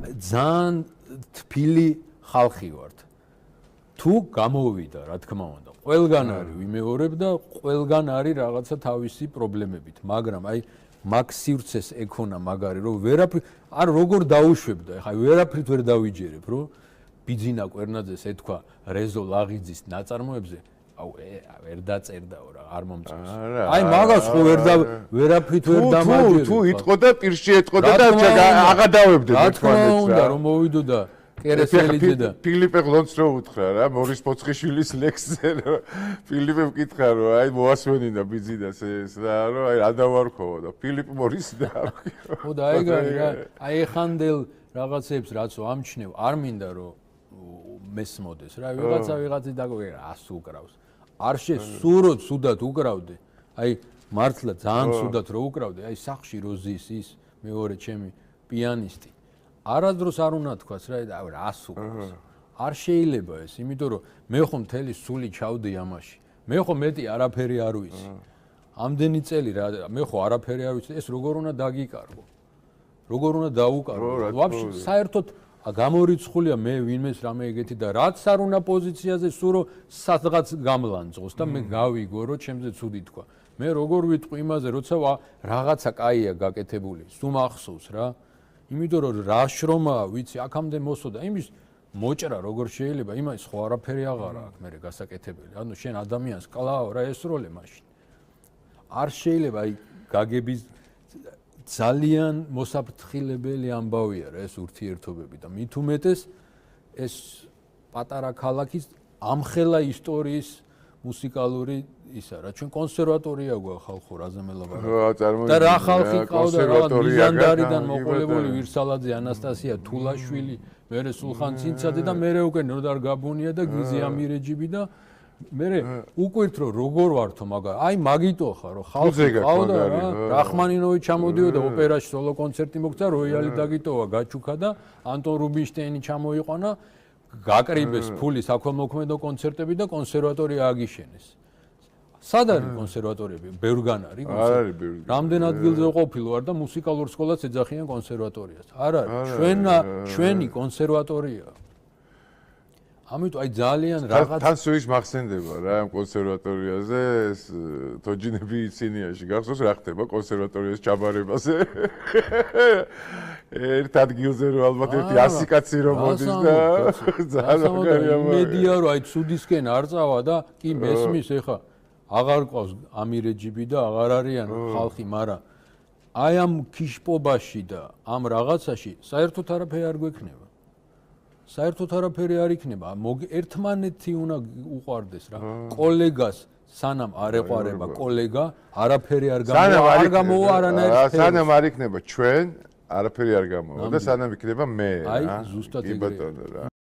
ძალიან თბილი ხალხი ვართ. თუ გამოვიდა, რა თქმა უნდა, ყველგან არის ვიმეორებ და ყველგან არის რაღაცა თავისი პრობლემებით, მაგრამ აი მაგ სივრცეს ექონა მაგარი, რომ ვერაფრით არ როგორ დაუშვებდა, ეხლა ვერაფრით ვერ დავიჯერებ, რომ ბიძინა კვერნაძეს ეთქვა რეზო ლაღიძის ნაწარმოებზე, აუ ვერ დაწერდაო რა, არ მომწონს. აი მაგას ხო ვერაფრით ვერ დამაჯერებ. თუ იტყოდა პირში ეტყოდა და აღადავებდე რა თქმა უნდა, რომ მოვიდოდა კერესელიძე და ფილიპე გლონს რო უთხრა რა, მორის პოცხიშვილის ლექსზე რა. ფილიპემ კითხა რომ აი მოასვენინა ბიძინას ეს რა, რომ აი რა დავარქოვა და ფილიპ მორისი და ხო და აი ეხანდელ რაღაცებს რაც ამჩნევ, არ მინდა რომ მესმოდეს რა, ვიღაცი დაგვიგე ას უკრავს. არ შესუროთ სუდად უკრავდე. აი მართლა ძალიან სუდად რო უკრავდე, აი სახში როზის ის მეორე ჩემი პიანისტი. არადროს არ უნდა თქვას რა, რას უკრავს. არ შეიძლება ეს, იმიტომ რომ მე ხომ მთელი სული ჩავდი ამაში. მე ხომ მეტი არაფერი არ ვიცი. ამდენი წელი რა, მე ხო არაფერი არ ვიცი, ეს როგორ უნდა დაგიკარგო. როგორ უნდა დაუკარგო. ვაფშე საერთოდ გამორიცხულია მე ვინმეს რამე ეგეთი და რაც არ უნდა პოზიციაზე სულ რომ სადღაც გამლანძღოს და მე გავიგო რომ ჩემზე ცუდი თქვა. მე როგორ ვიტყვი იმაზე, როცა რაღაცა კაია გაკეთებული, სულ მახსოვს რა. იმიტომ რომ რა შრომაა, ვიცი, აქამდე მოსოდა, იმის მოჭრა როგორ შეიძლება, იმას ხო არაფერი აღარა აქვს მე გასაკეთებელი. ანუ შენ ადამიანს კლავ რა ესროლე მაშინ. არ შეიძლება აი გაგების ძალიან მოსაფრთხილებელი ამბავია რა ეს ურთიერთობები და მით უმეტეს ეს პატარა ქალაქის ამხელა ისტორიის მუსიკალური ისა რა ჩვენ კონსერვატორია გვაქვს ხალხო რაზემელობა და რა ხალხი ყავდა რა მიზანდარიდან მოყოლებული ვირსალაძე ანასტასია თულაშვილი მერე სულხან ცინცაძე და მერე უკვე ნოდარ გაბუნია და გიზი ამირეჯიბი და მერე უკვირთ რომ როგორ ვართო მაგა აი მაგიტო ხარ რომ ხალხი ყავდა რა რახმანინოვი ჩამოდიოდა ოპერაში სოლო კონცერტი მოგცა როიალი დაგიტოვა გაჩუქა და ანტონ რუბინშტეინი ჩამოიყვანა გაკრიბეს ფული საქველმოქმედო კონცერტები და კონსერვატორია აგიშენეს. სად არის კონსერვატორიები? ბევრგან არის. არ არის ბევრი. რამდენ ადგილზე ყოფილი ვარ და მუსიკალურ სკოლას ეძახიან კონსერვატორიას. არ არის. ჩვენი კონსერვატორია. ამიტომ აი ძალიან რაღაც თან სუის მახსენდება რა ამ კონსერვატორიაზე ეს თოჯინები ცინიაში გახსოვს რა ხდება კონსერვატორიის ჩაბარებაზე ერთ ადგილზე რომ ალბათ ერთი 100 კაცი რომ მოდის და ძალიან კარგია მედია რომ აი ცუდისკენ არ წავა და კი მესმის ეხა აღარ ყავს ამირეჯიბი და აღარ არიან ხალხი მაგრამ აი ამ ქიშპობაში და ამ რაღაცაში საერთოდ არაფერი არ გვექნება საერთოდ არაფერი არ იქნება. ერთმანეთი უნდა უყვარდეს რა. კოლეგას სანამ არ ეყვარება კოლეგა, არაფერი არ გამოვა არანაირ სანამ არ იქნება ჩვენ, არაფერი არ გამოვა და სანამ იქნება მე რა. აი, ზუსტად კი ბატონო რა.